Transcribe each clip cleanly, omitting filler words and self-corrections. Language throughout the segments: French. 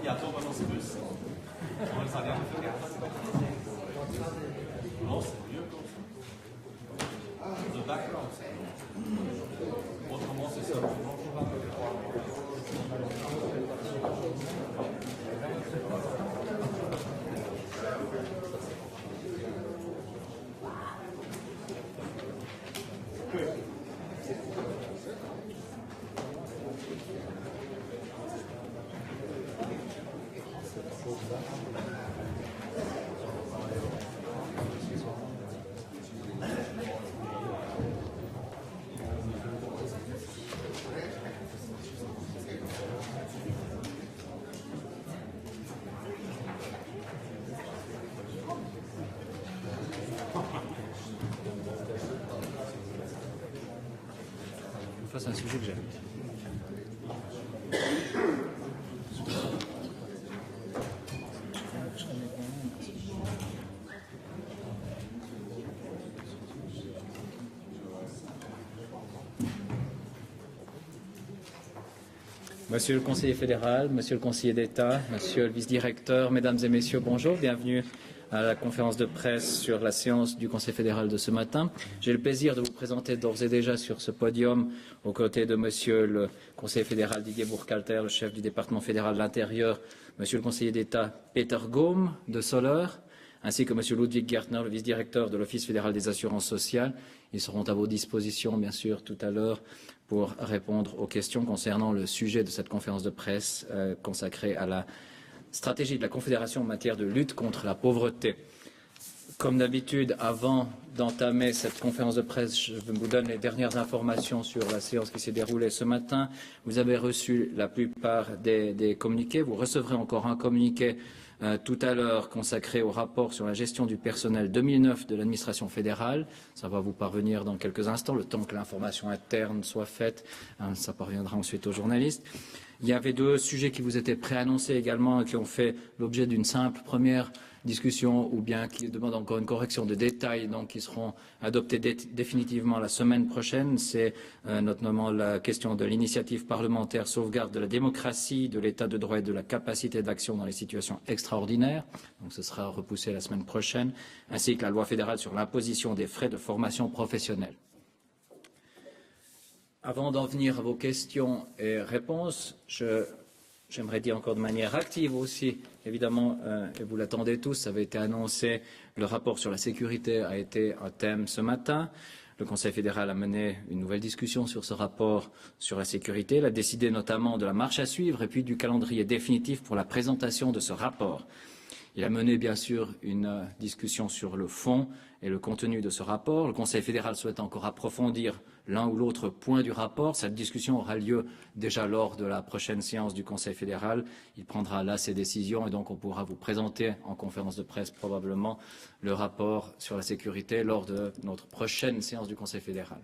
Ja, to var noe buss. The background. Autrement, c'est ça. C'est un sujet que j'aime. Monsieur le conseiller fédéral, monsieur le conseiller d'État, monsieur le vice-directeur, mesdames et messieurs, bonjour, bienvenue à la conférence de presse sur la séance du Conseil fédéral de ce matin. J'ai le plaisir de vous présenter d'ores et déjà sur ce podium, aux côtés de monsieur le conseiller fédéral Didier Burkhalter, le chef du département fédéral de l'Intérieur, monsieur le conseiller d'État Peter Gaume de Soleure, ainsi que monsieur Ludwig Gärtner, le vice-directeur de l'Office fédéral des assurances sociales. Ils seront à vos dispositions, bien sûr, tout à l'heure pour répondre aux questions concernant le sujet de cette conférence de presse consacrée à la stratégie de la Confédération en matière de lutte contre la pauvreté. Comme d'habitude, avant d'entamer cette conférence de presse, je vous donne les dernières informations sur la séance qui s'est déroulée ce matin. Vous avez reçu la plupart des communiqués. Vous recevrez encore un communiqué tout à l'heure consacré au rapport sur la gestion du personnel 2009 de l'administration fédérale. Ça va vous parvenir dans quelques instants, le temps que l'information interne soit faite. Ça parviendra ensuite aux journalistes. Il y avait deux sujets qui vous étaient préannoncés également et qui ont fait l'objet d'une simple première discussion ou bien qui demandent encore une correction de détails, donc qui seront adoptés définitivement la semaine prochaine. C'est notamment la question de l'initiative parlementaire sauvegarde de la démocratie, de l'état de droit et de la capacité d'action dans les situations extraordinaires. Donc ce sera repoussé la semaine prochaine, ainsi que la loi fédérale sur l'imposition des frais de formation professionnelle. Avant d'en venir à vos questions et réponses, j'aimerais dire encore de manière active aussi, évidemment, et vous l'attendez tous, ça avait été annoncé, le rapport sur la sécurité a été un thème ce matin. Le Conseil fédéral a mené une nouvelle discussion sur ce rapport sur la sécurité. Il a décidé notamment de la marche à suivre et puis du calendrier définitif pour la présentation de ce rapport. Il a mené bien sûr une discussion sur le fond et le contenu de ce rapport. Le Conseil fédéral souhaite encore approfondir l'un ou l'autre point du rapport. Cette discussion aura lieu déjà lors de la prochaine séance du Conseil fédéral. Il prendra là ses décisions et donc on pourra vous présenter en conférence de presse probablement le rapport sur la sécurité lors de notre prochaine séance du Conseil fédéral.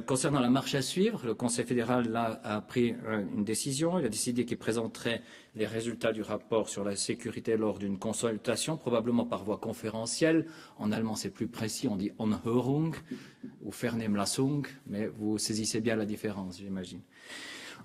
Concernant la marche à suivre, le Conseil fédéral là, a pris une décision. Il a décidé qu'il présenterait les résultats du rapport sur la sécurité lors d'une consultation, probablement par voie conférentielle. En allemand, c'est plus précis, on dit Anhörung ou Vernehmlassung, mais vous saisissez bien la différence, j'imagine.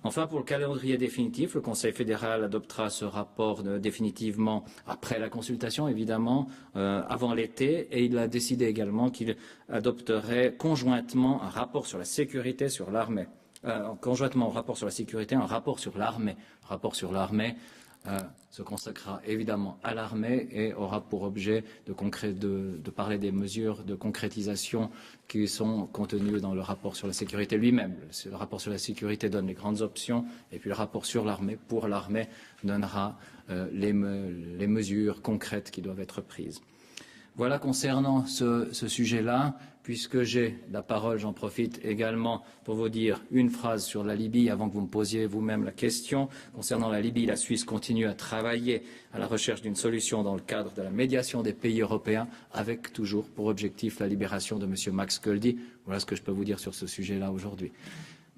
Enfin, pour le calendrier définitif, le Conseil fédéral adoptera ce rapport définitivement après la consultation, évidemment, avant l'été, et il a décidé également qu'il adopterait conjointement un rapport sur la sécurité sur l'armée. Conjointement au rapport sur la sécurité, un rapport sur l'armée. Rapport sur l'armée se consacrera évidemment à l'armée et aura pour objet de parler des mesures de concrétisation qui sont contenues dans le rapport sur la sécurité lui-même. Le rapport sur la sécurité donne les grandes options et puis le rapport sur l'armée, pour l'armée, donnera les mesures concrètes qui doivent être prises. Voilà concernant ce sujet-là, puisque j'ai la parole, j'en profite également pour vous dire une phrase sur la Libye avant que vous me posiez vous-même la question. Concernant la Libye, la Suisse continue à travailler à la recherche d'une solution dans le cadre de la médiation des pays européens, avec toujours pour objectif la libération de M. Max Köldi. Voilà ce que je peux vous dire sur ce sujet-là aujourd'hui.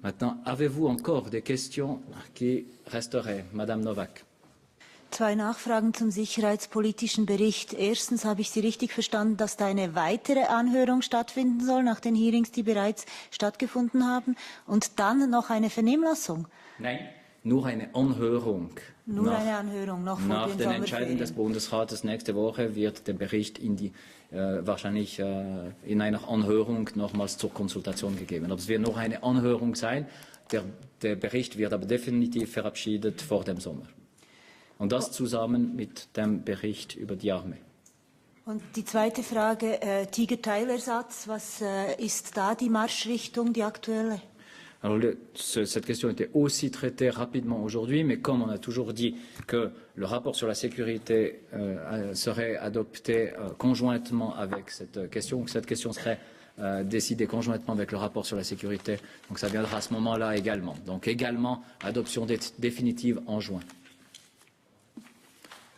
Maintenant, avez-vous encore des questions qui resteraient? Madame Novak. Zwei Nachfragen zum sicherheitspolitischen Bericht. Erstens, habe ich Sie richtig verstanden, dass da eine weitere Anhörung stattfinden soll, nach den Hearings, die bereits stattgefunden haben, und dann noch eine Vernehmlassung? Nein, nur eine Anhörung. Nur eine Anhörung noch vor Nach den den Entscheidungen des Sommerferien. Bundesrates nächste Woche wird der Bericht wahrscheinlich in einer Anhörung nochmals zur Konsultation gegeben. Aber es wird noch eine Anhörung sein. Der Bericht wird aber definitiv verabschiedet vor dem Sommer. Und das zusammen mit dem Bericht über die Armee. Und die zweite Frage, Tiger-Teilersatz, was ist da die Marschrichtung, die aktuelle? Alors, cette question était aussi traitée rapidement aujourd'hui, mais comme on a toujours dit que le rapport sur la sécurité serait adopté conjointement avec cette question, que cette question serait décidée conjointement avec le rapport sur la sécurité, donc ça viendra à ce moment-là également. Donc également adoption définitive en juin.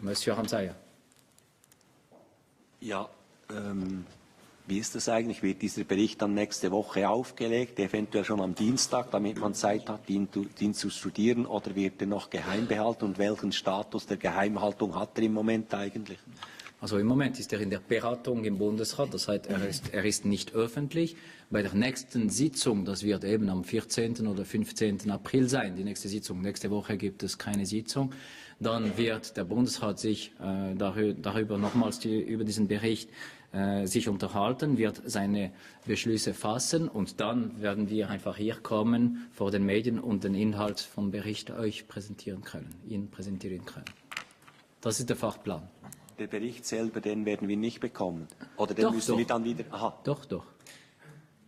Monsieur Ramsaya. Ja, wie ist das eigentlich? Wird dieser Bericht dann nächste Woche aufgelegt, eventuell schon am Dienstag, damit man Zeit hat, ihn zu studieren, oder wird er noch geheim behalten und welchen Status der Geheimhaltung hat er im Moment eigentlich? Also im Moment ist er in der Beratung im Bundesrat, das heißt, er ist nicht öffentlich. Bei der nächsten Sitzung, das wird eben am 14. oder 15. April sein, die nächste Sitzung, nächste Woche gibt es keine Sitzung, dann wird der Bundesrat sich darüber nochmals über diesen Bericht sich unterhalten, wird seine Beschlüsse fassen und dann werden wir einfach hier kommen vor den Medien und den Inhalt vom Bericht euch Ihnen präsentieren können. Das ist der Fachplan. Der Bericht selber, den werden wir nicht bekommen. Oder den müssen wir dann wieder... Aha. Doch.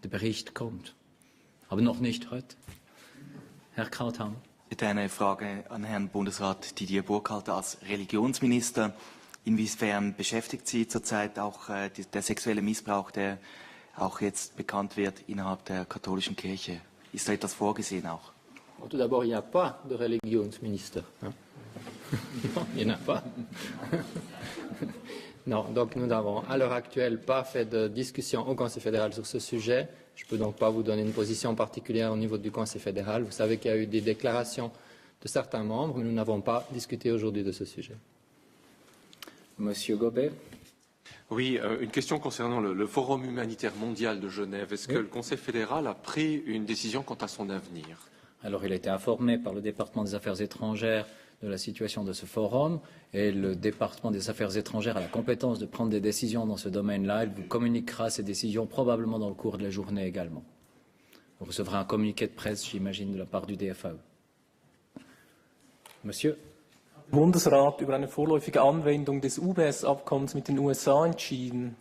Der Bericht kommt. Aber noch nicht heute. Herr Krauthammer. Bitte eine Frage an Herrn Bundesrat Didier Burkhalter als Religionsminister. Inwiefern beschäftigt Sie zurzeit auch der sexuelle Missbrauch, der auch jetzt bekannt wird innerhalb der katholischen Kirche? Ist da etwas vorgesehen auch? Tout d'abord, il n'y a pas de Religionsminister. Non, il n'y en a pas. Non, donc nous n'avons à l'heure actuelle pas fait de discussion au Conseil fédéral sur ce sujet. Je ne peux donc pas vous donner une position particulière au niveau du Conseil fédéral. Vous savez qu'il y a eu des déclarations de certains membres, mais nous n'avons pas discuté aujourd'hui de ce sujet. Monsieur Gobet. Oui, une question concernant le Forum humanitaire mondial de Genève. Est-ce que le Conseil fédéral a pris une décision quant à son avenir? Alors, il a été informé par le département des Affaires étrangères de la situation de ce forum et le département des Affaires étrangères a la compétence de prendre des décisions dans ce domaine-là. Il vous communiquera ces décisions probablement dans le cours de la journée également. Vous recevrez un communiqué de presse, j'imagine, de la part du DFAE. Monsieur. Bundesrat über eine vorläufige Anwendung des UBS-Abkommens mit den USA entschieden.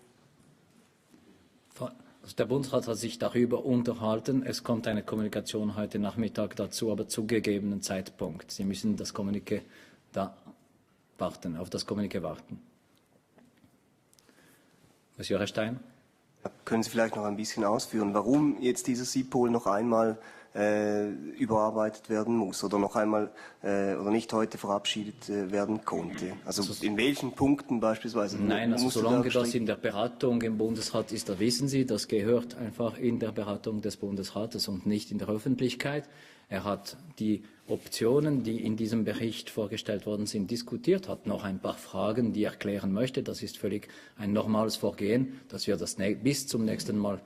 Der Bundesrat hat sich darüber unterhalten. Es kommt eine Kommunikation heute Nachmittag dazu, aber zu gegebenen Zeitpunkt. Sie müssen das Kommuniqué auf das Kommuniqué warten. Monsieur Restein? Können Sie vielleicht noch ein bisschen ausführen, warum jetzt dieser CIPOL noch einmal überarbeitet werden muss oder noch einmal oder nicht heute verabschiedet werden konnte? Also in welchen Punkten beispielsweise? Nein, also solange das in der Beratung im Bundesrat ist, da wissen Sie, das gehört einfach in der Beratung des Bundesrates und nicht in der Öffentlichkeit. Er hat die Optionen, die in diesem Bericht vorgestellt worden sind, diskutiert, hat noch ein paar Fragen, die er klären möchte. Das ist völlig ein normales Vorgehen, dass wir das bis zum nächsten Mal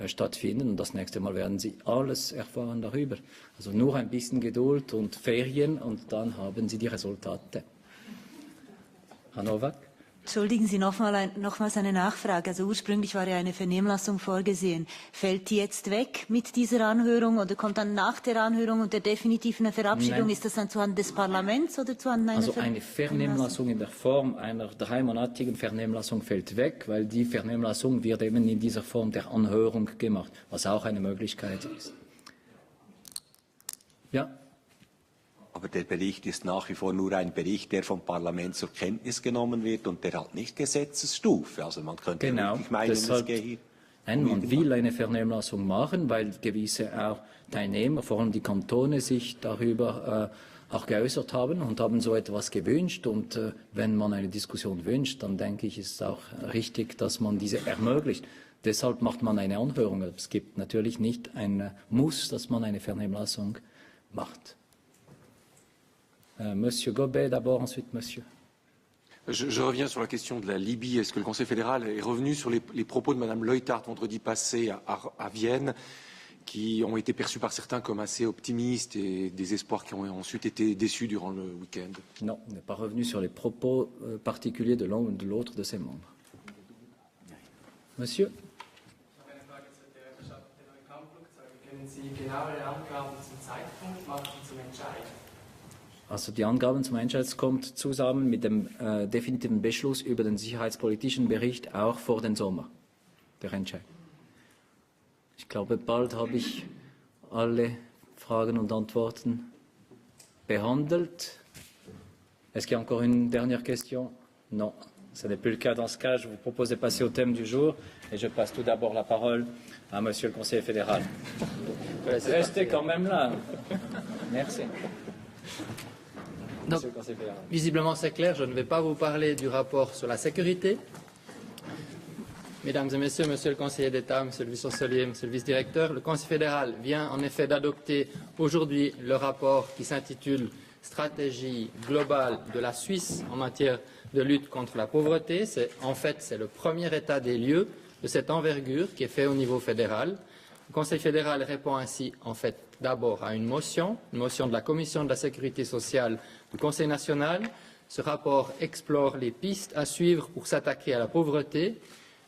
stattfinden. Und das nächste Mal werden Sie alles erfahren darüber. Also nur ein bisschen Geduld und Ferien und dann haben Sie die Resultate. Herr Nowak? Entschuldigen Sie nochmals eine Nachfrage. Also ursprünglich war ja eine Vernehmlassung vorgesehen. Fällt die jetzt weg mit dieser Anhörung oder kommt dann nach der Anhörung und der definitiven Verabschiedung? Nein. Ist das dann zuhanden des Parlaments oder zuhanden einer Also eine Vernehmlassung in der Form einer 3-monatigen Vernehmlassung fällt weg, weil die Vernehmlassung wird eben in dieser Form der Anhörung gemacht, was auch eine Möglichkeit ist. Ja. Aber der Bericht ist nach wie vor nur ein Bericht, der vom Parlament zur Kenntnis genommen wird und der hat nicht Gesetzesstufe. Also man könnte wirklich meinen, es gehe hier. Nein, man will eine Vernehmlassung machen, weil gewisse auch Teilnehmer, vor allem die Kantone, sich darüber auch geäußert haben und haben so etwas gewünscht. Und wenn man eine Diskussion wünscht, dann denke ich, ist es auch richtig, dass man diese ermöglicht. Deshalb macht man eine Anhörung. Es gibt natürlich nicht ein Muss, dass man eine Vernehmlassung macht. Monsieur Gobet d'abord, ensuite Monsieur. Je reviens sur la question de la Libye. Est-ce que le Conseil fédéral est revenu sur les propos de Mme Leuthard vendredi passé à Vienne qui ont été perçus par certains comme assez optimistes et des espoirs qui ont ensuite été déçus durant le week-end? Non, on n'est pas revenu sur les propos particuliers de l'un ou de l'autre de ses membres. Monsieur? Also die Angaben zum Entscheid kommt zusammen mit dem definitiven Beschluss über den sicherheitspolitischen Bericht auch vor den Sommer, der Entscheid. Ich glaube, bald habe ich alle Fragen und Antworten behandelt. Est-ce qu'il y a encore une dernière question? Non, ce n'est plus le cas. Dans ce cas, je vous propose de passer au thème du jour et je passe tout d'abord la parole à Monsieur le Conseiller fédéral. Restez quand même là. Merci. Donc, visiblement, c'est clair, je ne vais pas vous parler du rapport sur la sécurité. Mesdames et messieurs, monsieur le conseiller d'État, monsieur le vice-chancelier, monsieur le vice-directeur, le Conseil fédéral vient en effet d'adopter aujourd'hui le rapport qui s'intitule « Stratégie globale de la Suisse en matière de lutte contre la pauvreté ». En fait, c'est le premier état des lieux de cette envergure qui est fait au niveau fédéral. Le Conseil fédéral répond ainsi en fait d'abord à une motion de la Commission de la sécurité sociale du Conseil national. Ce rapport explore les pistes à suivre pour s'attaquer à la pauvreté.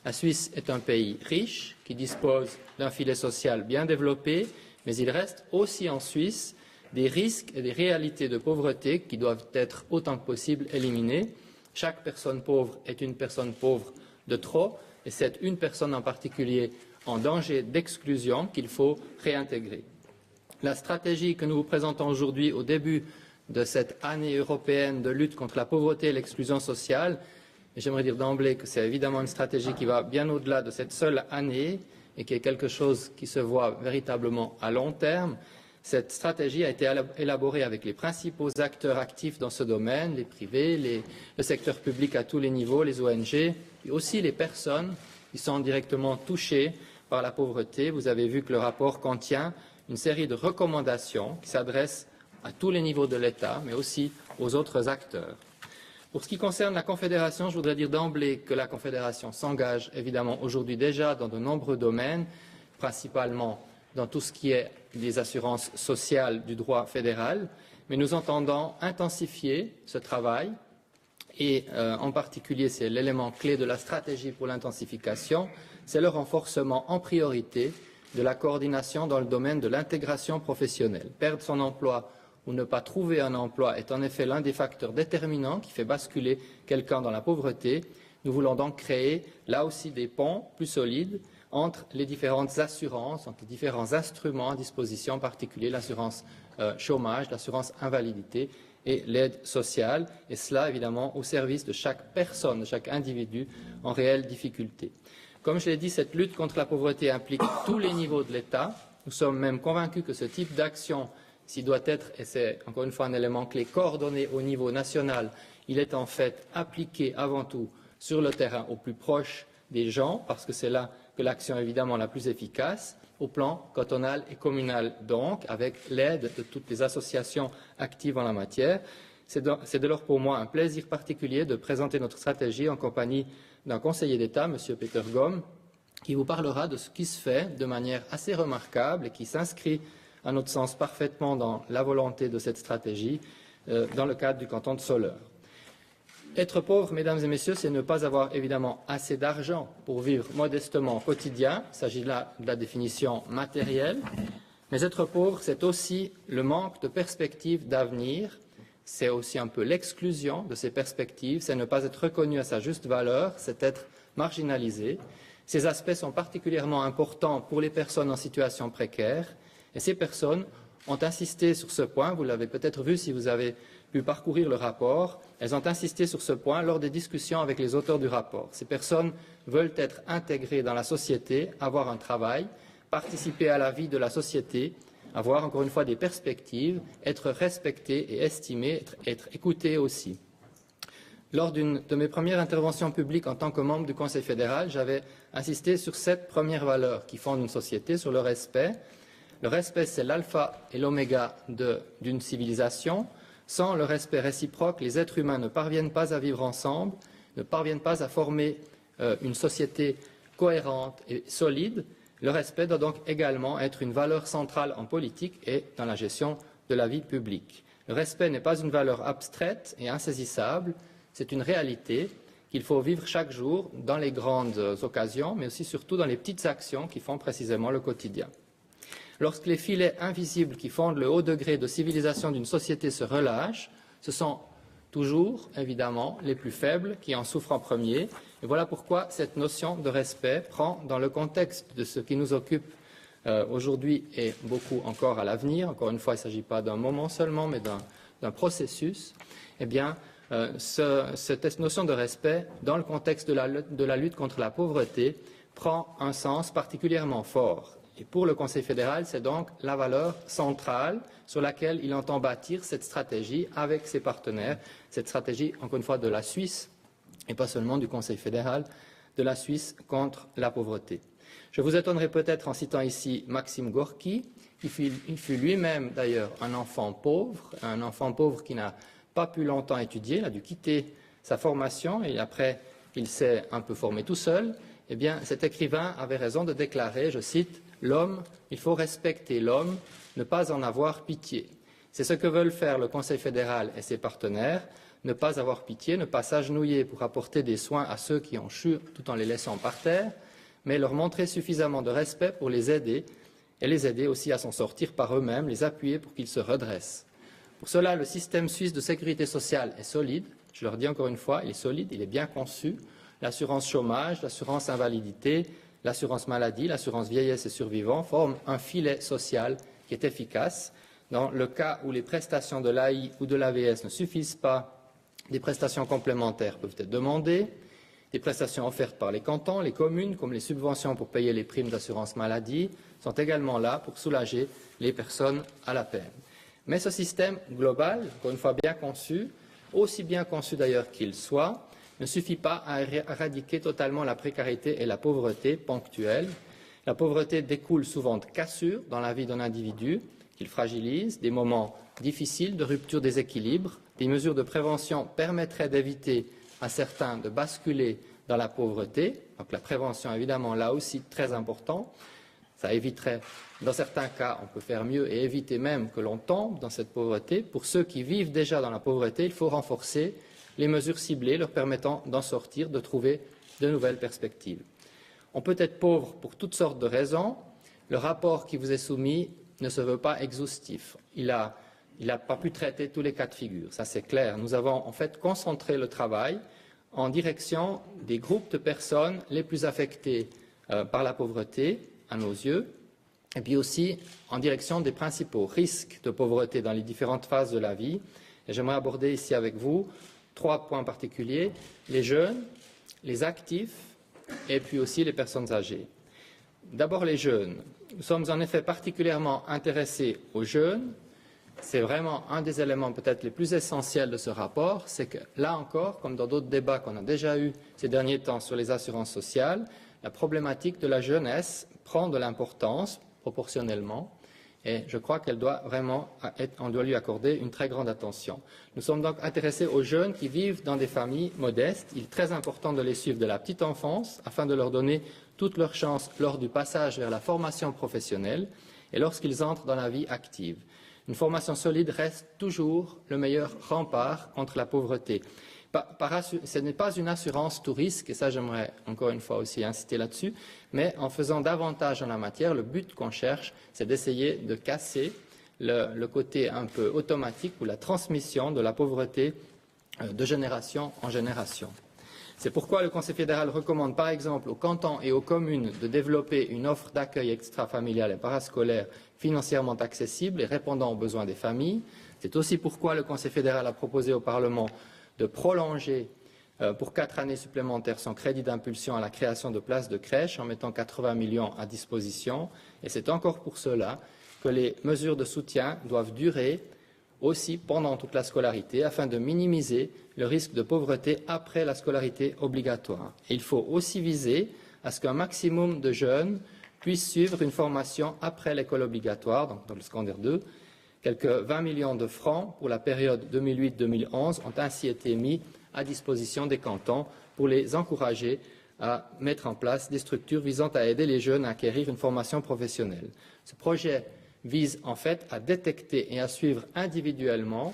La Suisse est un pays riche qui dispose d'un filet social bien développé, mais il reste aussi en Suisse des risques et des réalités de pauvreté qui doivent être autant que possible éliminés. Chaque personne pauvre est une personne pauvre de trop, et c'est une personne en particulier en danger d'exclusion qu'il faut réintégrer. La stratégie que nous vous présentons aujourd'hui au début de cette année européenne de lutte contre la pauvreté et l'exclusion sociale, j'aimerais dire d'emblée que c'est évidemment une stratégie qui va bien au-delà de cette seule année et qui est quelque chose qui se voit véritablement à long terme. Cette stratégie a été élaborée avec les principaux acteurs actifs dans ce domaine, les privés, le secteur public à tous les niveaux, les ONG, et aussi les personnes qui sont directement touchées par la pauvreté. Vous avez vu que le rapport contient une série de recommandations qui s'adressent à tous les niveaux de l'État, mais aussi aux autres acteurs. Pour ce qui concerne la Confédération, je voudrais dire d'emblée que la Confédération s'engage évidemment aujourd'hui déjà dans de nombreux domaines, principalement dans tout ce qui est des assurances sociales du droit fédéral, mais nous entendons intensifier ce travail et en particulier, c'est l'élément clé de la stratégie pour l'intensification, c'est le renforcement en priorité de la coordination dans le domaine de l'intégration professionnelle. Perdre son emploi ou ne pas trouver un emploi est en effet l'un des facteurs déterminants qui fait basculer quelqu'un dans la pauvreté. Nous voulons donc créer là aussi des ponts plus solides entre les différentes assurances, entre les différents instruments à disposition, en particulier l'assurance chômage, l'assurance invalidité et l'aide sociale, et cela évidemment au service de chaque personne, de chaque individu en réelle difficulté. Comme je l'ai dit, cette lutte contre la pauvreté implique tous les niveaux de l'État. Nous sommes même convaincus que ce type d'action, s'il doit être, et c'est encore une fois un élément clé, coordonné au niveau national, il est en fait appliqué avant tout sur le terrain au plus proche des gens, parce que c'est là que l'action est évidemment la plus efficace, au plan cantonal et communal donc, avec l'aide de toutes les associations actives en la matière. C'est dès lors pour moi un plaisir particulier de présenter notre stratégie en compagnie d'un conseiller d'État, M. Peter Gomm, qui vous parlera de ce qui se fait de manière assez remarquable et qui s'inscrit à notre sens parfaitement dans la volonté de cette stratégie dans le cadre du canton de Soleure. Être pauvre, mesdames et messieurs, c'est ne pas avoir évidemment assez d'argent pour vivre modestement au quotidien. Il s'agit là de la définition matérielle. Mais être pauvre, c'est aussi le manque de perspectives d'avenir. C'est aussi un peu l'exclusion de ces perspectives. C'est ne pas être reconnu à sa juste valeur. C'est être marginalisé. Ces aspects sont particulièrement importants pour les personnes en situation précaire. Et ces personnes ont insisté sur ce point. Vous l'avez peut-être vu si vous avez pu parcourir le rapport. Elles ont insisté sur ce point lors des discussions avec les auteurs du rapport. Ces personnes veulent être intégrées dans la société, avoir un travail, participer à la vie de la société, avoir encore une fois des perspectives, être respectées et estimées, être écoutées aussi. Lors d'une de mes premières interventions publiques en tant que membre du Conseil fédéral, j'avais insisté sur 7 premières valeurs qui fondent une société, sur le respect. Le respect, c'est l'alpha et l'oméga d'une civilisation. Sans le respect réciproque, les êtres humains ne parviennent pas à vivre ensemble, ne parviennent pas à former une société cohérente et solide. Le respect doit donc également être une valeur centrale en politique et dans la gestion de la vie publique. Le respect n'est pas une valeur abstraite et insaisissable, c'est une réalité qu'il faut vivre chaque jour dans les grandes occasions, mais aussi surtout dans les petites actions qui font précisément le quotidien. Lorsque les filets invisibles qui fondent le haut degré de civilisation d'une société se relâchent, ce sont toujours, évidemment, les plus faibles qui en souffrent en premier. Et voilà pourquoi cette notion de respect prend, dans le contexte de ce qui nous occupe aujourd'hui et beaucoup encore à l'avenir, encore une fois, il ne s'agit pas d'un moment seulement, mais d'un processus, eh bien, cette notion de respect, dans le contexte de la lutte contre la pauvreté, prend un sens particulièrement fort. Et pour le Conseil fédéral, c'est donc la valeur centrale sur laquelle il entend bâtir cette stratégie avec ses partenaires, cette stratégie, encore une fois, de la Suisse, et pas seulement du Conseil fédéral, de la Suisse contre la pauvreté. Je vous étonnerai peut-être en citant ici Maxime Gorky, qui fut lui-même d'ailleurs un enfant pauvre qui n'a pas pu longtemps étudier, il a dû quitter sa formation et après il s'est un peu formé tout seul. Eh bien, cet écrivain avait raison de déclarer, je cite, « L'homme, il faut respecter l'homme, ne pas en avoir pitié ». C'est ce que veulent faire le Conseil fédéral et ses partenaires, ne pas avoir pitié, ne pas s'agenouiller pour apporter des soins à ceux qui ont chu tout en les laissant par terre, mais leur montrer suffisamment de respect pour les aider et les aider aussi à s'en sortir par eux-mêmes, les appuyer pour qu'ils se redressent. Pour cela, le système suisse de sécurité sociale est solide. Je leur dis encore une fois, il est solide, il est bien conçu. L'assurance chômage, l'assurance invalidité, l'assurance maladie, l'assurance vieillesse et survivants forment un filet social qui est efficace. Dans le cas où les prestations de l'AI ou de l'AVS ne suffisent pas, des prestations complémentaires peuvent être demandées. Des prestations offertes par les cantons, les communes, comme les subventions pour payer les primes d'assurance maladie, sont également là pour soulager les personnes à la peine. Mais ce système global, encore une fois bien conçu, aussi bien conçu d'ailleurs qu'il soit, ne suffit pas à éradiquer totalement la précarité et la pauvreté ponctuelle. La pauvreté découle souvent de cassures dans la vie d'un individu qu'il fragilise, des moments difficiles de rupture des équilibres. Des mesures de prévention permettraient d'éviter à certains de basculer dans la pauvreté. Donc la prévention, évidemment, là aussi très important. Ça éviterait, dans certains cas, on peut faire mieux et éviter même que l'on tombe dans cette pauvreté. Pour ceux qui vivent déjà dans la pauvreté, il faut renforcer les mesures ciblées leur permettant d'en sortir, de trouver de nouvelles perspectives. On peut être pauvre pour toutes sortes de raisons. Le rapport qui vous est soumis ne se veut pas exhaustif. Il n'a pas pu traiter tous les cas de figure, ça c'est clair. Nous avons en fait concentré le travail en direction des groupes de personnes les plus affectées par la pauvreté, à nos yeux, et puis aussi en direction des principaux risques de pauvreté dans les différentes phases de la vie. Et j'aimerais aborder ici avec vous 3 points particuliers, les jeunes, les actifs et puis aussi les personnes âgées. D'abord les jeunes. Nous sommes en effet particulièrement intéressés aux jeunes. C'est vraiment un des éléments peut-être les plus essentiels de ce rapport, c'est que là encore, comme dans d'autres débats qu'on a déjà eus ces derniers temps sur les assurances sociales, la problématique de la jeunesse prend de l'importance proportionnellement et je crois qu'elle doit vraiment on doit lui accorder une très grande attention. Nous sommes donc intéressés aux jeunes qui vivent dans des familles modestes. Il est très important de les suivre de la petite enfance afin de leur donner toutes leurs chances lors du passage vers la formation professionnelle et lorsqu'ils entrent dans la vie active. Une formation solide reste toujours le meilleur rempart contre la pauvreté. Ce n'est pas une assurance tout risque, et ça j'aimerais encore une fois aussi insister là-dessus, mais en faisant davantage en la matière, le but qu'on cherche, c'est d'essayer de casser le côté un peu automatique ou la transmission de la pauvreté de génération en génération. C'est pourquoi le Conseil fédéral recommande par exemple aux cantons et aux communes de développer une offre d'accueil extrafamilial et parascolaire financièrement accessible et répondant aux besoins des familles. C'est aussi pourquoi le Conseil fédéral a proposé au Parlement de prolonger pour 4 années supplémentaires son crédit d'impulsion à la création de places de crèche en mettant 80 millions à disposition. Et c'est encore pour cela que les mesures de soutien doivent durer aussi pendant toute la scolarité afin de minimiser le risque de pauvreté après la scolarité obligatoire. Et il faut aussi viser à ce qu'un maximum de jeunes puissent suivre une formation après l'école obligatoire, donc dans le secondaire 2. Quelques 20 millions de francs pour la période 2008-2011 ont ainsi été mis à disposition des cantons pour les encourager à mettre en place des structures visant à aider les jeunes à acquérir une formation professionnelle. Ce projet vise en fait à détecter et à suivre individuellement,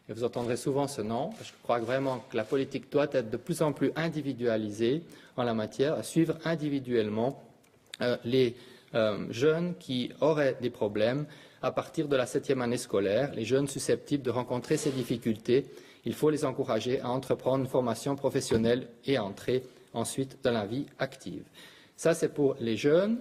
et vous entendrez souvent ce nom, je crois vraiment que la politique doit être de plus en plus individualisée en la matière, à suivre individuellement les jeunes qui auraient des problèmes à partir de la 7e année scolaire, les jeunes susceptibles de rencontrer ces difficultés. Il faut les encourager à entreprendre une formation professionnelle et à entrer ensuite dans la vie active. Ça, c'est pour les jeunes.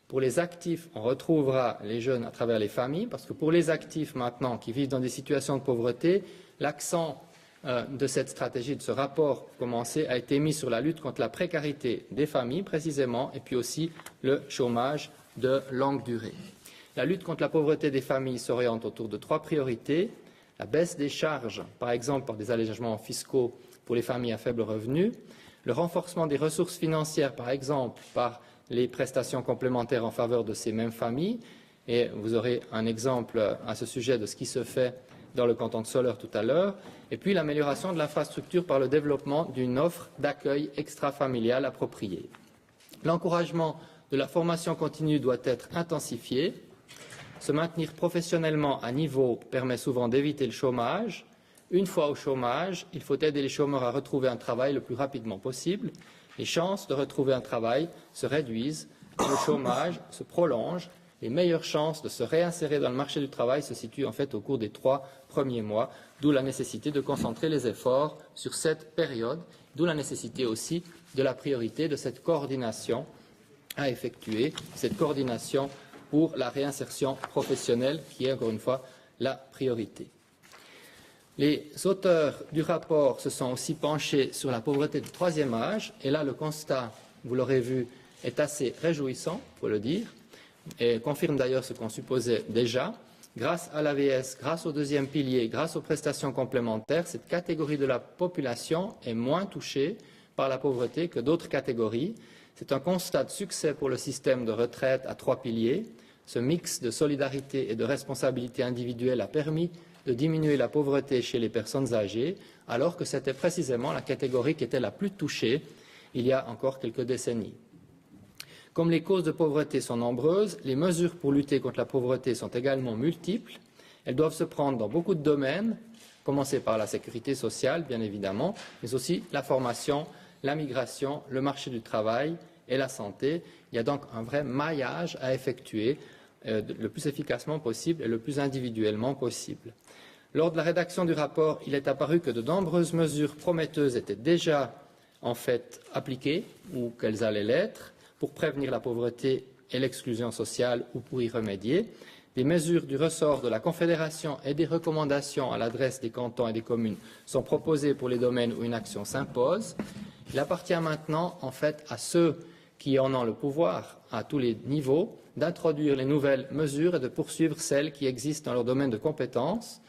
Pour les actifs, on retrouvera les jeunes à travers les familles, parce que pour les actifs maintenant qui vivent dans des situations de pauvreté, l'accent de cette stratégie, de ce rapport commencé, a été mis sur la lutte contre la précarité des familles, précisément, et puis aussi le chômage de longue durée. La lutte contre la pauvreté des familles s'oriente autour de 3 priorités. La baisse des charges, par exemple par des allègements fiscaux pour les familles à faible revenu, le renforcement des ressources financières, par exemple par les prestations complémentaires en faveur de ces mêmes familles, et vous aurez un exemple à ce sujet de ce qui se fait dans le canton de Soleure tout à l'heure, et puis l'amélioration de l'infrastructure par le développement d'une offre d'accueil extrafamiliale appropriée. L'encouragement de la formation continue doit être intensifié. Se maintenir professionnellement à niveau permet souvent d'éviter le chômage. Une fois au chômage, il faut aider les chômeurs à retrouver un travail le plus rapidement possible. Les chances de retrouver un travail se réduisent, le chômage se prolonge. Les meilleures chances de se réinsérer dans le marché du travail se situent en fait au cours des 3 premiers mois, d'où la nécessité de concentrer les efforts sur cette période, d'où la nécessité aussi de la priorité de cette coordination à effectuer, cette coordination pour la réinsertion professionnelle qui est encore une fois la priorité. Les auteurs du rapport se sont aussi penchés sur la pauvreté du 3e âge et là le constat, vous l'aurez vu, est assez réjouissant, il faut le dire, et confirme d'ailleurs ce qu'on supposait déjà. Grâce à l'AVS, grâce au 2e pilier, grâce aux prestations complémentaires, cette catégorie de la population est moins touchée par la pauvreté que d'autres catégories. C'est un constat de succès pour le système de retraite à 3 piliers. Ce mix de solidarité et de responsabilité individuelle a permis de diminuer la pauvreté chez les personnes âgées, alors que c'était précisément la catégorie qui était la plus touchée il y a encore quelques décennies. Comme les causes de pauvreté sont nombreuses, les mesures pour lutter contre la pauvreté sont également multiples. Elles doivent se prendre dans beaucoup de domaines, commencer par la sécurité sociale, bien évidemment, mais aussi la formation, la migration, le marché du travail et la santé. Il y a donc un vrai maillage à effectuer le plus efficacement possible et le plus individuellement possible. Lors de la rédaction du rapport, il est apparu que de nombreuses mesures prometteuses étaient déjà en fait appliquées ou qu'elles allaient l'être pour prévenir la pauvreté et l'exclusion sociale ou pour y remédier. Des mesures du ressort de la Confédération et des recommandations à l'adresse des cantons et des communes sont proposées pour les domaines où une action s'impose. Il appartient maintenant en fait à ceux qui en ont le pouvoir à tous les niveaux d'introduire les nouvelles mesures et de poursuivre celles qui existent dans leur domaine de compétences.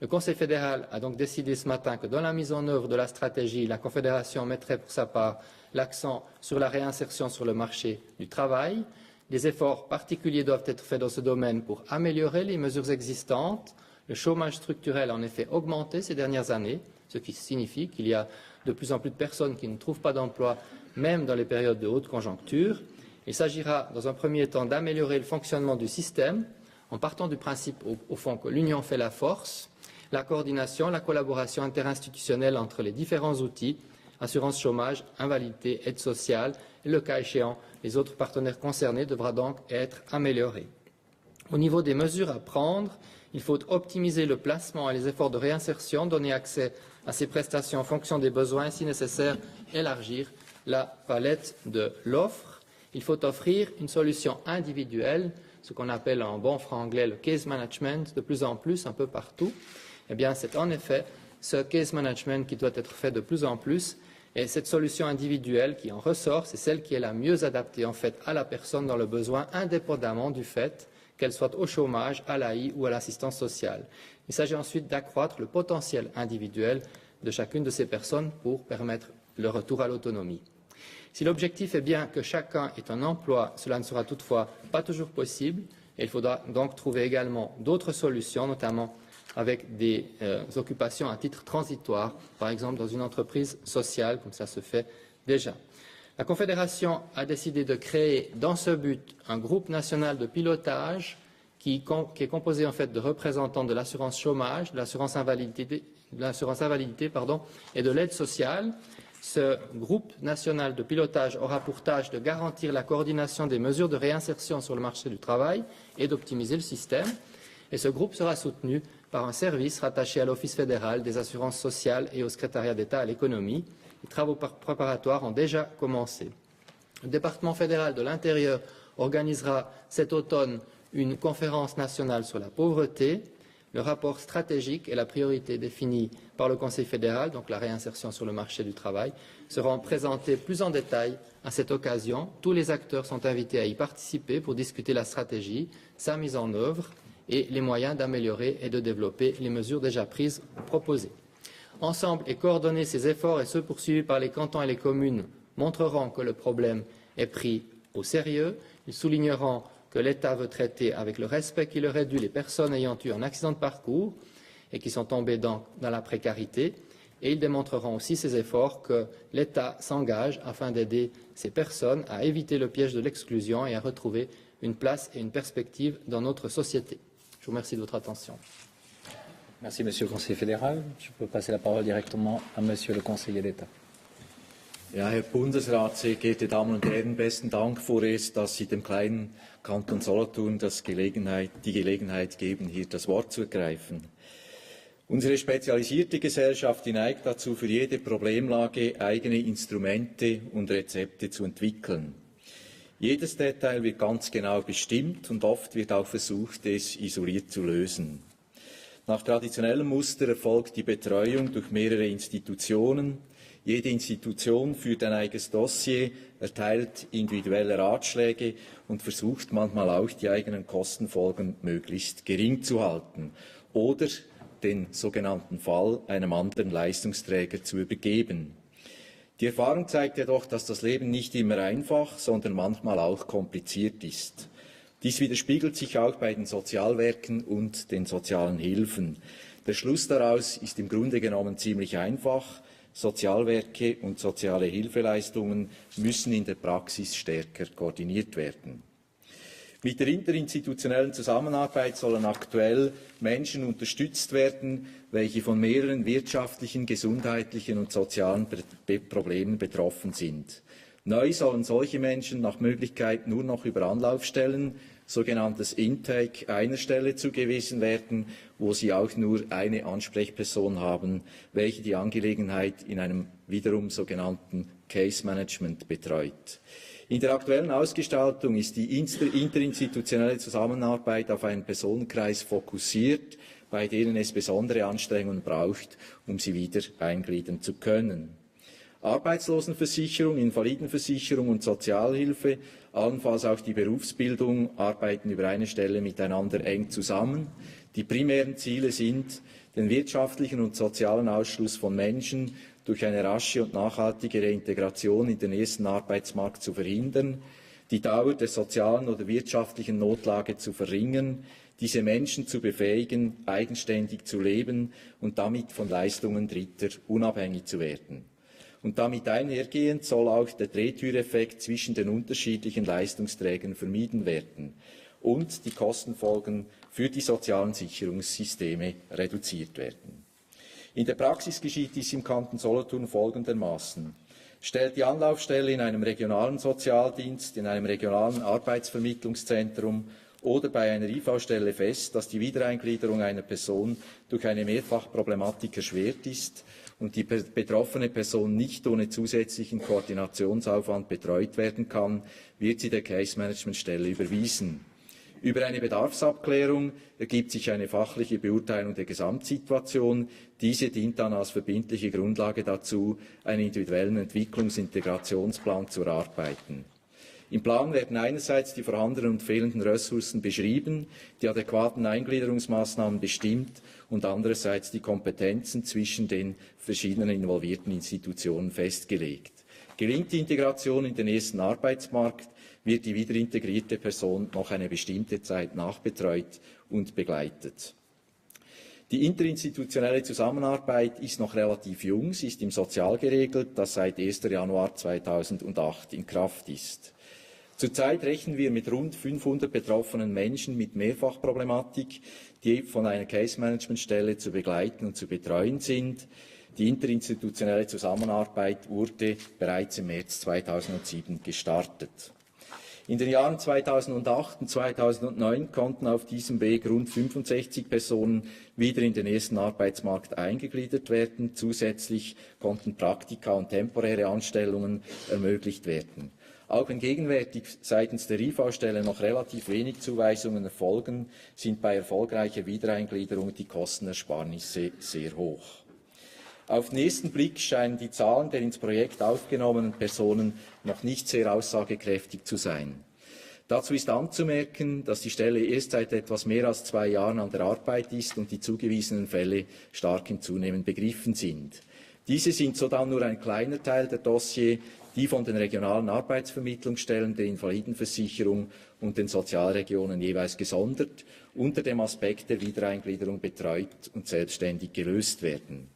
Le Conseil fédéral a donc décidé ce matin que dans la mise en œuvre de la stratégie, la Confédération mettrait pour sa part l'accent sur la réinsertion sur le marché du travail. Des efforts particuliers doivent être faits dans ce domaine pour améliorer les mesures existantes. Le chômage structurel a en effet augmenté ces dernières années, ce qui signifie qu'il y a de plus en plus de personnes qui ne trouvent pas d'emploi, même dans les périodes de haute conjoncture. Il s'agira, dans un premier temps, d'améliorer le fonctionnement du système en partant du principe, au fond, que l'union fait la force, la coordination, la collaboration interinstitutionnelle entre les différents outils, assurance chômage, invalidité, aide sociale, et le cas échéant, les autres partenaires concernés devra donc être améliorée. Au niveau des mesures à prendre, il faut optimiser le placement et les efforts de réinsertion, donner accès à ces prestations en fonction des besoins et, si nécessaire, élargir la palette de l'offre. Il faut offrir une solution individuelle, ce qu'on appelle en bon franglais le case management, de plus en plus un peu partout. Eh bien, c'est en effet ce case management qui doit être fait de plus en plus. Et cette solution individuelle qui en ressort, c'est celle qui est la mieux adaptée en fait à la personne dans le besoin, indépendamment du fait qu'elle soit au chômage, à l'AI ou à l'assistance sociale. Il s'agit ensuite d'accroître le potentiel individuel de chacune de ces personnes pour permettre le retour à l'autonomie. Si l'objectif est bien que chacun ait un emploi, cela ne sera toutefois pas toujours possible et il faudra donc trouver également d'autres solutions, notamment avec des occupations à titre transitoire, par exemple dans une entreprise sociale, comme ça se fait déjà. La Confédération a décidé de créer dans ce but un groupe national de pilotage qui est composé en fait de représentants de l'assurance chômage, de l'assurance invalidité, et de l'aide sociale. Ce groupe national de pilotage aura pour tâche de garantir la coordination des mesures de réinsertion sur le marché du travail et d'optimiser le système. Et ce groupe sera soutenu par un service rattaché à l'Office fédéral des assurances sociales et au secrétariat d'État à l'économie. Les travaux préparatoires ont déjà commencé. Le département fédéral de l'Intérieur organisera cet automne une conférence nationale sur la pauvreté. Le rapport stratégique et la priorité définie par le Conseil fédéral, donc la réinsertion sur le marché du travail, seront présentés plus en détail à cette occasion. Tous les acteurs sont invités à y participer pour discuter la stratégie, sa mise en œuvre et les moyens d'améliorer et de développer les mesures déjà prises ou proposées. Ensemble et coordonner ces efforts et ceux poursuivis par les cantons et les communes montreront que le problème est pris au sérieux. Ils souligneront que l'État veut traiter avec le respect qui leur est dû les personnes ayant eu un accident de parcours et qui sont tombées dans la précarité. Et ils démontreront aussi ces efforts que l'État s'engage afin d'aider ces personnes à éviter le piège de l'exclusion et à retrouver une place et une perspective dans notre société. Je vous remercie de votre attention. Merci, Monsieur le Conseiller fédéral. Je peux passer la parole directement à Monsieur le Conseiller d'État. Ja, Herr Bundesrat, sehr geehrte Damen und Herren, besten Dank vorerst, dass Sie dem kleinen Kanton Solothurn die Gelegenheit geben, hier das Wort zu ergreifen. Unsere spezialisierte Gesellschaft neigt dazu, für jede Problemlage eigene Instrumente und Rezepte zu entwickeln. Jedes Detail wird ganz genau bestimmt und oft wird auch versucht, es isoliert zu lösen. Nach traditionellem Muster erfolgt die Betreuung durch mehrere Institutionen. Jede Institution führt ein eigenes Dossier, erteilt individuelle Ratschläge und versucht manchmal auch, die eigenen Kostenfolgen möglichst gering zu halten oder den sogenannten Fall einem anderen Leistungsträger zu übergeben. Die Erfahrung zeigt jedoch, dass das Leben nicht immer einfach, sondern manchmal auch kompliziert ist. Dies widerspiegelt sich auch bei den Sozialwerken und den sozialen Hilfen. Der Schluss daraus ist im Grunde genommen ziemlich einfach. Sozialwerke und soziale Hilfeleistungen müssen in der Praxis stärker koordiniert werden. Mit der interinstitutionellen Zusammenarbeit sollen aktuell Menschen unterstützt werden, welche von mehreren wirtschaftlichen, gesundheitlichen und sozialen Problemen betroffen sind. Neu sollen solche Menschen nach Möglichkeit nur noch über Anlaufstellen, sogenanntes Intake, einer Stelle zugewiesen werden, wo sie auch nur eine Ansprechperson haben, welche die Angelegenheit in einem wiederum sogenannten Case Management betreut. In der aktuellen Ausgestaltung ist die interinstitutionelle Zusammenarbeit auf einen Personenkreis fokussiert, bei denen es besondere Anstrengungen braucht, um sie wieder eingliedern zu können. Arbeitslosenversicherung, Invalidenversicherung und Sozialhilfe, allenfalls auch die Berufsbildung, arbeiten über eine Stelle miteinander eng zusammen. Die primären Ziele sind, den wirtschaftlichen und sozialen Ausschluss von Menschen durch eine rasche und nachhaltige Reintegration in den ersten Arbeitsmarkt zu verhindern, die Dauer der sozialen oder wirtschaftlichen Notlage zu verringern, diese Menschen zu befähigen, eigenständig zu leben und damit von Leistungen Dritter unabhängig zu werden. Und damit einhergehend soll auch der Drehtüreffekt zwischen den unterschiedlichen Leistungsträgern vermieden werden und die Kostenfolgen für die sozialen Sicherungssysteme reduziert werden. In der Praxis geschieht dies im Kanton Solothurn folgendermaßen. Stellt die Anlaufstelle in einem regionalen Sozialdienst, in einem regionalen Arbeitsvermittlungszentrum oder bei einer IV-Stelle fest, dass die Wiedereingliederung einer Person durch eine Mehrfachproblematik erschwert ist und die betroffene Person nicht ohne zusätzlichen Koordinationsaufwand betreut werden kann, wird sie der Case-Management-Stelle überwiesen. Über eine Bedarfsabklärung ergibt sich eine fachliche Beurteilung der Gesamtsituation. Diese dient dann als verbindliche Grundlage dazu, einen individuellen Entwicklungsintegrationsplan zu erarbeiten. Im Plan werden einerseits die vorhandenen und fehlenden Ressourcen beschrieben, die adäquaten Eingliederungsmaßnahmen bestimmt und andererseits die Kompetenzen zwischen den verschiedenen involvierten Institutionen festgelegt. Gelingt die Integration in den ersten Arbeitsmarkt, wird die wiederintegrierte Person noch eine bestimmte Zeit nachbetreut und begleitet. Die interinstitutionelle Zusammenarbeit ist noch relativ jung, sie ist im Sozial geregelt, das seit 1. Januar 2008 in Kraft ist. Zurzeit rechnen wir mit rund 500 betroffenen Menschen mit Mehrfachproblematik, die von einer Case-Management-Stelle zu begleiten und zu betreuen sind. Die interinstitutionelle Zusammenarbeit wurde bereits im März 2007 gestartet. In den Jahren 2008 und 2009 konnten auf diesem Weg rund 65 Personen wieder in den ersten Arbeitsmarkt eingegliedert werden. Zusätzlich konnten Praktika und temporäre Anstellungen ermöglicht werden. Auch wenn gegenwärtig seitens der IV-Stelle noch relativ wenig Zuweisungen erfolgen, sind bei erfolgreicher Wiedereingliederung die Kostenersparnisse sehr hoch. Auf den ersten Blick scheinen die Zahlen der ins Projekt aufgenommenen Personen noch nicht sehr aussagekräftig zu sein. Dazu ist anzumerken, dass die Stelle erst seit etwas mehr als 2 Jahren an der Arbeit ist und die zugewiesenen Fälle stark im Zunehmen begriffen sind. Diese sind so dann nur ein kleiner Teil der Dossiers, die von den regionalen Arbeitsvermittlungsstellen der Invalidenversicherung und den Sozialregionen jeweils gesondert unter dem Aspekt der Wiedereingliederung betreut und selbstständig gelöst werden.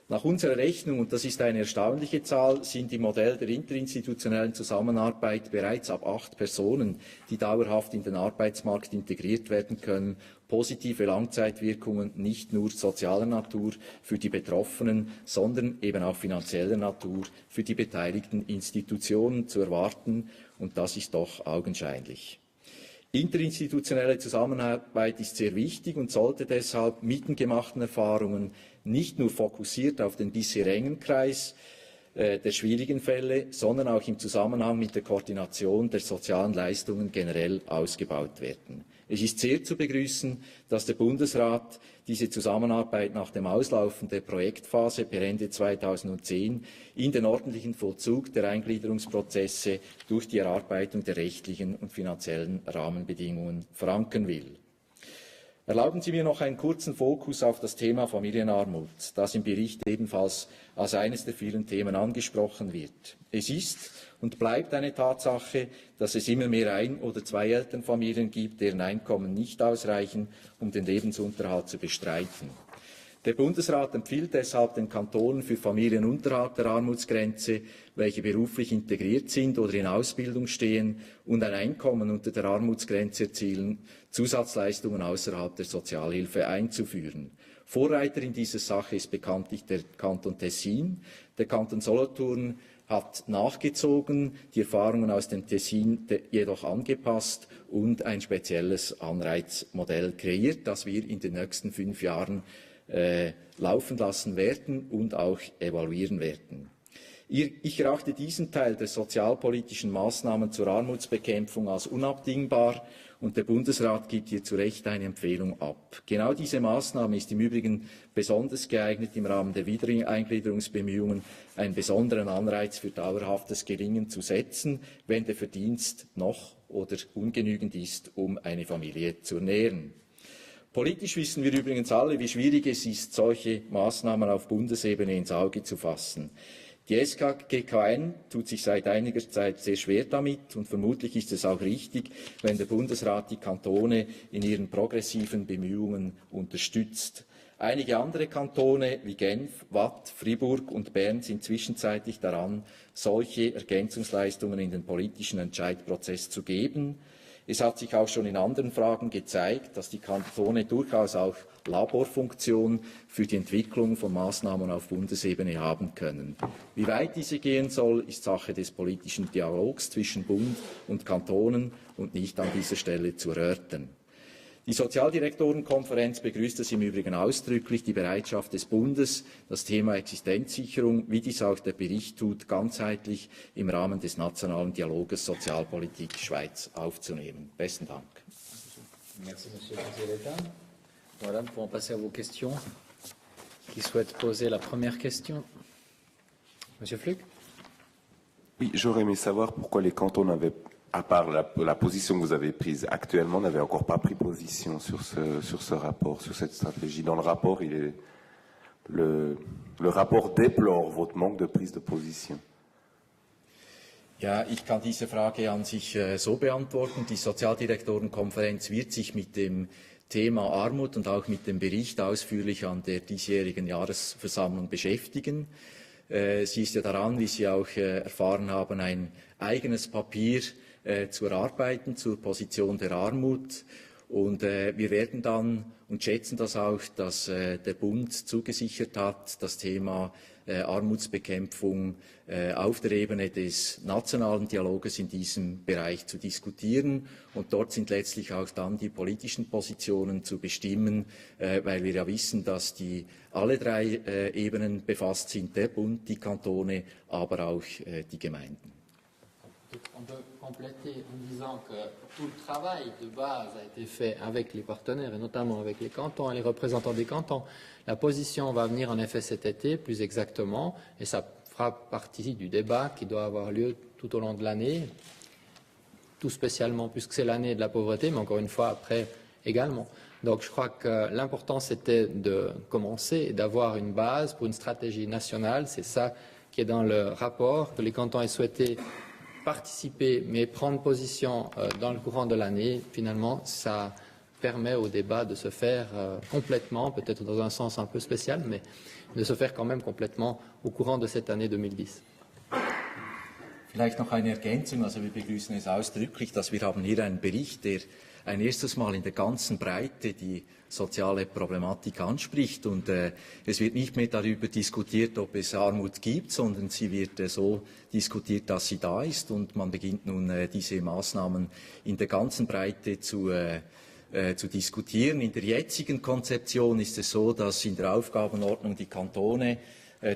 Nach unserer Rechnung, und das ist eine erstaunliche Zahl, sind im Modell der interinstitutionellen Zusammenarbeit bereits ab 8 Personen, die dauerhaft in den Arbeitsmarkt integriert werden können, positive Langzeitwirkungen nicht nur sozialer Natur für die Betroffenen, sondern eben auch finanzieller Natur für die beteiligten Institutionen zu erwarten, und das ist doch augenscheinlich. Interinstitutionelle Zusammenarbeit ist sehr wichtig und sollte deshalb mit den gemachten Erfahrungen nicht nur fokussiert auf den bisher engen Kreis der schwierigen Fälle, sondern auch im Zusammenhang mit der Koordination der sozialen Leistungen generell ausgebaut werden. Es ist sehr zu begrüßen, dass der Bundesrat diese Zusammenarbeit nach dem Auslaufen der Projektphase per Ende 2010 in den ordentlichen Vollzug der Eingliederungsprozesse durch die Erarbeitung der rechtlichen und finanziellen Rahmenbedingungen verankern will. Erlauben Sie mir noch einen kurzen Fokus auf das Thema Familienarmut, das im Bericht ebenfalls als eines der vielen Themen angesprochen wird. Es ist und bleibt eine Tatsache, dass es immer mehr Ein- oder Zwei-Elternfamilien gibt, deren Einkommen nicht ausreichen, um den Lebensunterhalt zu bestreiten. Der Bundesrat empfiehlt deshalb den Kantonen für Familien unterhalb der Armutsgrenze, welche beruflich integriert sind oder in Ausbildung stehen und ein Einkommen unter der Armutsgrenze erzielen, Zusatzleistungen außerhalb der Sozialhilfe einzuführen. Vorreiter in dieser Sache ist bekanntlich der Kanton Tessin. Der Kanton Solothurn hat nachgezogen, die Erfahrungen aus dem Tessin jedoch angepasst und ein spezielles Anreizmodell kreiert, das wir in den nächsten 5 Jahren laufen lassen werden und auch evaluieren werden. Ich erachte diesen Teil der sozialpolitischen Maßnahmen zur Armutsbekämpfung als unabdingbar und der Bundesrat gibt hier zu Recht eine Empfehlung ab. Genau diese Maßnahme ist im Übrigen besonders geeignet, im Rahmen der Wiedereingliederungsbemühungen einen besonderen Anreiz für dauerhaftes Gelingen zu setzen, wenn der Verdienst noch oder ungenügend ist, um eine Familie zu ernähren. Politisch wissen wir übrigens alle, wie schwierig es ist, solche Maßnahmen auf Bundesebene ins Auge zu fassen. Die SGKN tut sich seit einiger Zeit sehr schwer damit und vermutlich ist es auch richtig, wenn der Bundesrat die Kantone in ihren progressiven Bemühungen unterstützt. Einige andere Kantone wie Genf, Waadt, Fribourg und Bern sind zwischenzeitlich daran, solche Ergänzungsleistungen in den politischen Entscheidprozess zu geben. Es hat sich auch schon in anderen Fragen gezeigt, dass die Kantone durchaus auch Laborfunktion für die Entwicklung von Maßnahmen auf Bundesebene haben können. Wie weit diese gehen soll, ist Sache des politischen Dialogs zwischen Bund und Kantonen und nicht an dieser Stelle zu erörtern. Die Sozialdirektorenkonferenz begrüßt es im Übrigen ausdrücklich, die Bereitschaft des Bundes, das Thema Existenzsicherung, wie dies auch der Bericht tut, ganzheitlich im Rahmen des nationalen Dialoges Sozialpolitik Schweiz aufzunehmen. Besten Dank. Merci, Monsieur le Président. Voilà, nous pouvons passer à vos questions. Qui souhaite poser la première question? Monsieur Flück. Oui, j'aurais aimé savoir pourquoi les cantons n'avaient, à part la position que vous avez prise actuellement, n'avaient encore pas pris position sur ce rapport, sur cette stratégie. Dans le rapport, le rapport déplore votre manque de prise de position. Ja, ich kann diese Frage an sich so beantworten. Die Sozialdirektorenkonferenz wird sich mit dem Thema Armut und auch mit dem Bericht ausführlich an der diesjährigen Jahresversammlung beschäftigen. Sie ist ja daran, wie Sie auch erfahren haben, ein eigenes Papier zu erarbeiten zur Position der Armut. Und wir werden dann und schätzen das auch, dass der Bund zugesichert hat, das Thema Armutsbekämpfung auf der Ebene des nationalen Dialoges in diesem Bereich zu diskutieren. Und dort sind letztlich auch dann die politischen Positionen zu bestimmen, weil wir ja wissen, dass alle drei Ebenen befasst sind, der Bund, die Kantone, aber auch die Gemeinden. On peut compléter en disant que tout le travail de base a été fait avec les partenaires et notamment avec les cantons et les représentants des cantons. La position va venir en effet cet été, plus exactement, et ça fera partie du débat qui doit avoir lieu tout au long de l'année, tout spécialement puisque c'est l'année de la pauvreté, mais encore une fois après également. Donc je crois que l'important c'était de commencer et d'avoir une base pour une stratégie nationale. C'est ça qui est dans le rapport, que les cantons aient souhaité participer, mais prendre position dans le courant de l'année, finalement, ça permet au débat de se faire complètement, peut-être dans un sens un peu spécial, mais de se faire quand même complètement au courant de cette année 2010. Vielleicht noch eine Ergänzung. Also wir begrüßen es ausdrücklich, dass wir haben hier einen Bericht, der ein erstes Mal in der ganzen Breite die soziale Problematik anspricht. Und es wird nicht mehr darüber diskutiert, ob es Armut gibt, sondern sie wird so diskutiert, dass sie da ist. Und man beginnt nun, diese Maßnahmen in der ganzen Breite zu diskutieren. In der jetzigen Konzeption ist es so, dass in der Aufgabenordnung die Kantone,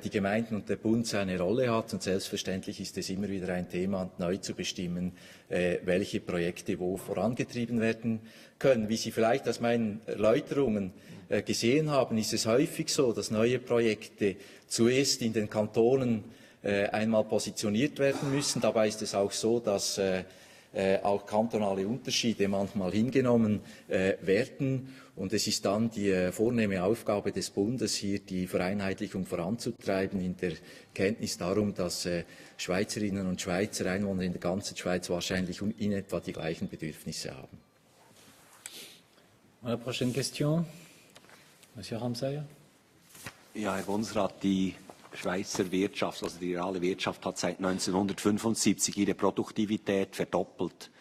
die Gemeinden und der Bund seine Rolle hat. Und selbstverständlich ist es immer wieder ein Thema, neu zu bestimmen, welche Projekte wo vorangetrieben werden können. Wie Sie vielleicht aus meinen Erläuterungen gesehen haben, ist es häufig so, dass neue Projekte zuerst in den Kantonen einmal positioniert werden müssen. Dabei ist es auch so, dass auch kantonale Unterschiede manchmal hingenommen werden. Und es ist dann die vornehme Aufgabe des Bundes, hier die Vereinheitlichung voranzutreiben, in der Kenntnis darum, dass Schweizerinnen und Schweizer, Einwohner in der ganzen Schweiz wahrscheinlich in etwa die gleichen Bedürfnisse haben. La prochaine question, Monsieur Ramsayer. Ja, Herr Bundesrat, die Schweizer Wirtschaft, also die reale Wirtschaft, hat seit 1975 ihre Produktivität verdoppelt.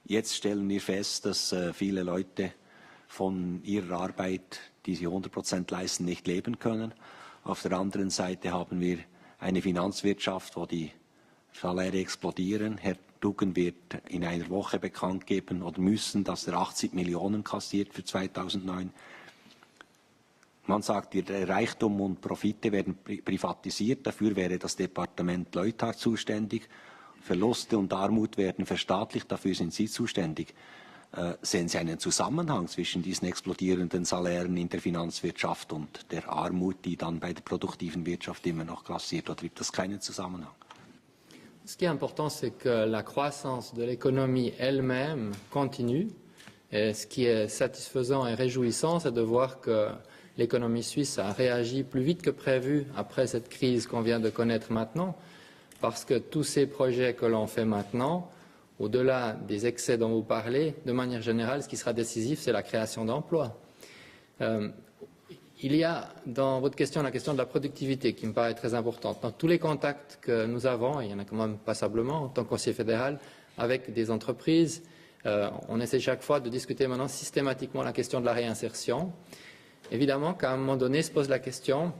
Jetzt stellen wir fest, dass viele Leute von ihrer Arbeit, die sie 100% leisten, nicht leben können. Auf der anderen Seite haben wir eine Finanzwirtschaft, wo die Saläre explodieren. Herr Duggan wird in einer Woche bekannt geben oder müssen, dass er 80 Millionen kassiert für 2009. Man sagt, der Reichtum und Profite werden privatisiert. Dafür wäre das Departement Leuthard zuständig. Verluste und Armut werden verstaatlicht. Dafür sind Sie zuständig. Sehen Sie einen Zusammenhang zwischen diesen explodierenden Salären in der Finanzwirtschaft und der Armut, die dann bei der produktiven Wirtschaft immer noch grassiert? Oder gibt es keinen Zusammenhang? Ce qui est important, c'est que la croissance de l'économie elle-même continue. Et ce qui est satisfaisant et réjouissant, c'est de voir que l'économie suisse a réagi plus vite que prévu après cette crise qu'on vient de connaître maintenant, parce que tous ces projets que l'on fait maintenant, au-delà des excès dont vous parlez, de manière générale, ce qui sera décisif, c'est la création d'emplois. Il y a dans votre question la question de la productivité qui me paraît très importante. Dans tous les contacts que nous avons, et il y en a quand même passablement en tant que conseiller fédéral, avec des entreprises, on essaie chaque fois de discuter maintenant systématiquement la question de la réinsertion. Évidemment qu'à un moment donné se pose la question,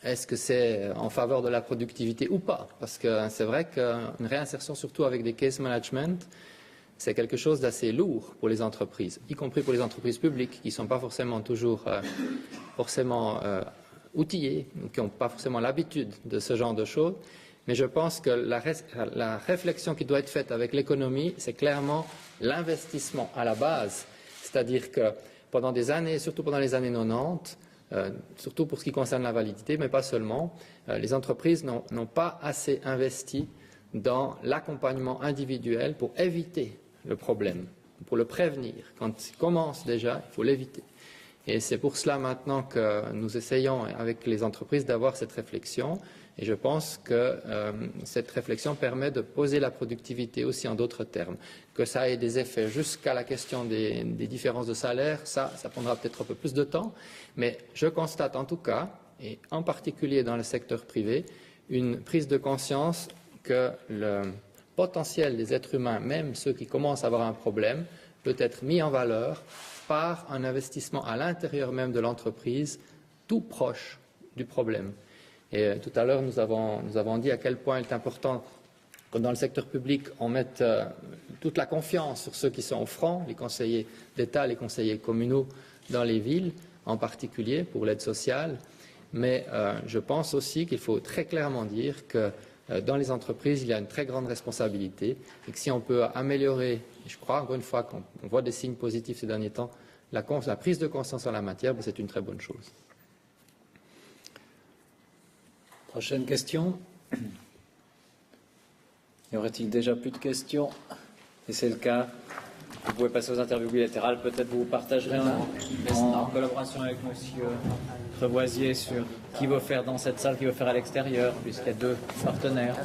est-ce que c'est en faveur de la productivité ou pas? Parce que c'est vrai qu'une réinsertion, surtout avec des case management, c'est quelque chose d'assez lourd pour les entreprises, y compris pour les entreprises publiques qui ne sont pas forcément toujours outillées, qui n'ont pas forcément l'habitude de ce genre de choses. Mais je pense que la réflexion qui doit être faite avec l'économie, c'est clairement l'investissement à la base. C'est-à-dire que pendant des années, surtout pendant les années 90, surtout pour ce qui concerne la validité, mais pas seulement, les entreprises n'ont pas assez investi dans l'accompagnement individuel pour éviter le problème, pour le prévenir. Quand il commence déjà, il faut l'éviter. Et c'est pour cela maintenant que nous essayons avec les entreprises d'avoir cette réflexion. Et je pense que cette réflexion permet de poser la productivité aussi en d'autres termes. Que ça ait des effets jusqu'à la question des différences de salaire, ça prendra peut-être un peu plus de temps. Mais je constate en tout cas, et en particulier dans le secteur privé, une prise de conscience que le potentiel des êtres humains, même ceux qui commencent à avoir un problème, peut être mis en valeur par un investissement à l'intérieur même de l'entreprise, tout proche du problème. Et tout à l'heure, nous avons dit à quel point il est important que dans le secteur public, on mette toute la confiance sur ceux qui sont au front, les conseillers d'État, les conseillers communaux dans les villes, en particulier pour l'aide sociale. Mais je pense aussi qu'il faut très clairement dire que dans les entreprises, il y a une très grande responsabilité et que si on peut améliorer, et je crois encore une fois qu'on voit des signes positifs ces derniers temps, la prise de conscience en la matière, c'est une très bonne chose. Prochaine question. Y aurait-il déjà plus de questions? Et c'est le cas, vous pouvez passer aux interviews bilatérales. Peut-être vous partagerez en collaboration avec M. Crevoisier sur qui veut faire dans cette salle, qui veut faire à l'extérieur, puisqu'il y a deux partenaires.